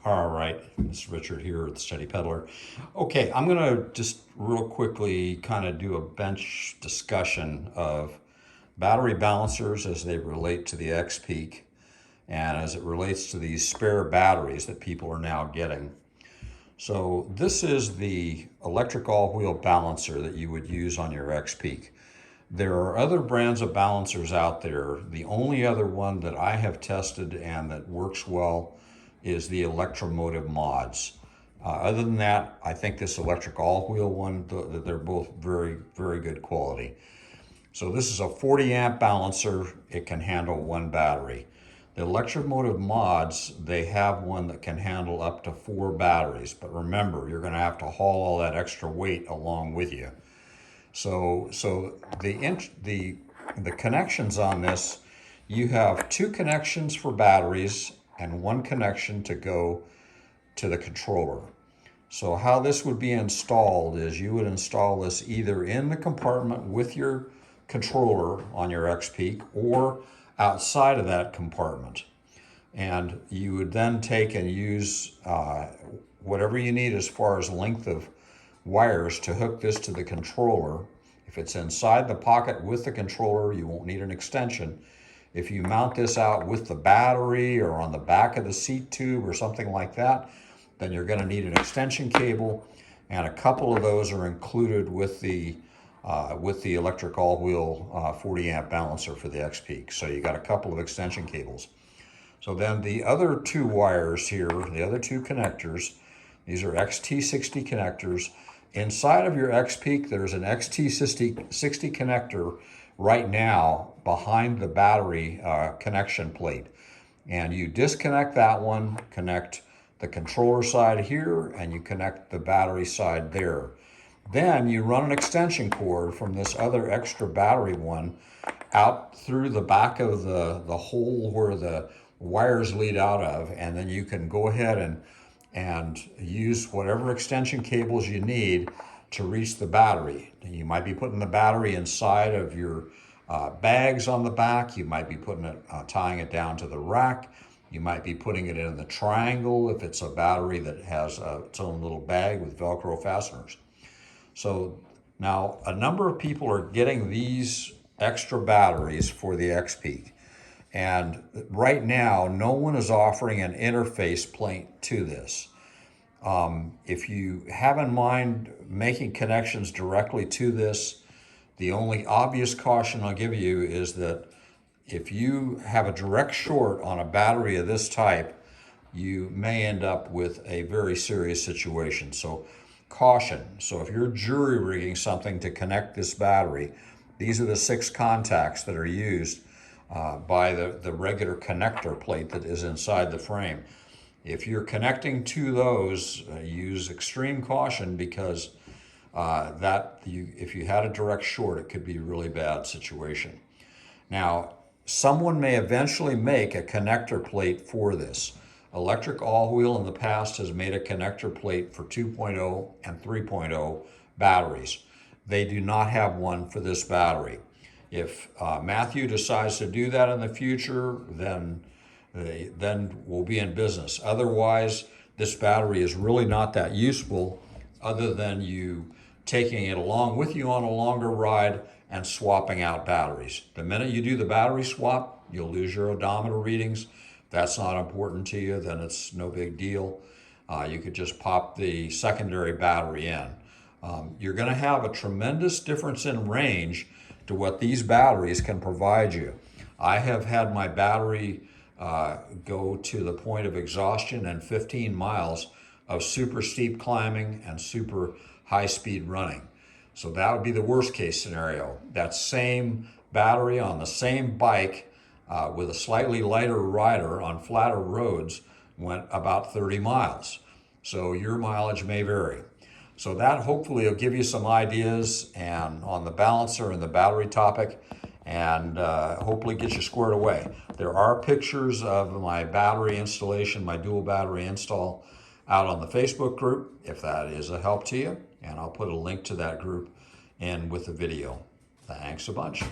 All right, it's Richard here at the Steady Peddler. Okay, I'm gonna just real quickly kind of do a bench discussion of battery balancers as they relate to the XPeak and as it relates to these spare batteries that people are now getting. So this is the electric all-wheel balancer that you would use on your XPeak. There are other brands of balancers out there. The only other one that I have tested and that works well is the electromotive mods. Other than that, I think this electric all-wheel one, they're both very, very good quality. So this is a 40 amp balancer. It can handle one battery. The electromotive mods, they have one that can handle up to 4 batteries. But remember, you're going to have to haul all that extra weight along with you. So the connections on this, you have 2 connections for batteries and 1 connection to go to the controller. So how this would be installed is you would install this either in the compartment with your controller on your XPeak or outside of that compartment. And you would then take and use whatever you need as far as length of wires to hook this to the controller. If it's inside the pocket with the controller, you won't need an extension. If you mount this out with the battery or on the back of the seat tube or something like that, then you're going to need an extension cable, and a couple of those are included with the electric all-wheel 40 amp balancer for the XPeak. So you got a couple of extension cables. So then the other 2 wires here, the other 2 connectors, these are XT60 connectors. Inside of your XPeak, there's an XT60 connector right now behind the battery connection plate. And you disconnect that one, connect the controller side here, and you connect the battery side there. Then you run an extension cord from this other extra battery one out through the back of the hole where the wires lead out of, and then you can go ahead and use whatever extension cables you need to reach the battery. You might be putting the battery inside of your bags on the back. You might be putting it, tying it down to the rack. You might be putting it in the triangle if it's a battery that has its own little bag with Velcro fasteners. So now a number of people are getting these extra batteries for the XPeak. And right now, no one is offering an interface plate to this. If you have in mind making connections directly to this, the only obvious caution I'll give you is that if you have a direct short on a battery of this type, you may end up with a very serious situation. So caution. So if you're jury rigging something to connect this battery, these are the 6 contacts that are used by the regular connector plate that is inside the frame. If you're connecting to those, use extreme caution because if you had a direct short, it could be a really bad situation. Now, someone may eventually make a connector plate for this. Electric all-wheel in the past has made a connector plate for 2.0 and 3.0 batteries. They do not have one for this battery. If Matthew decides to do that in the future, then we'll be in business. Otherwise, this battery is really not that useful other than you taking it along with you on a longer ride and swapping out batteries. The minute you do the battery swap, you'll lose your odometer readings. If that's not important to you, then it's no big deal. You could just pop the secondary battery in. You're going to have a tremendous difference in range to what these batteries can provide you. I have had my battery go to the point of exhaustion and 15 miles of super steep climbing and super high speed running. So that would be the worst case scenario. That same battery on the same bike with a slightly lighter rider on flatter roads went about 30 miles. So your mileage may vary. So that hopefully will give you some ideas and on the balancer and the battery topic, and hopefully get you squared away. There are pictures of my battery installation, my dual battery install, out on the Facebook group, if that is a help to you. And I'll put a link to that group in with the video. Thanks a bunch.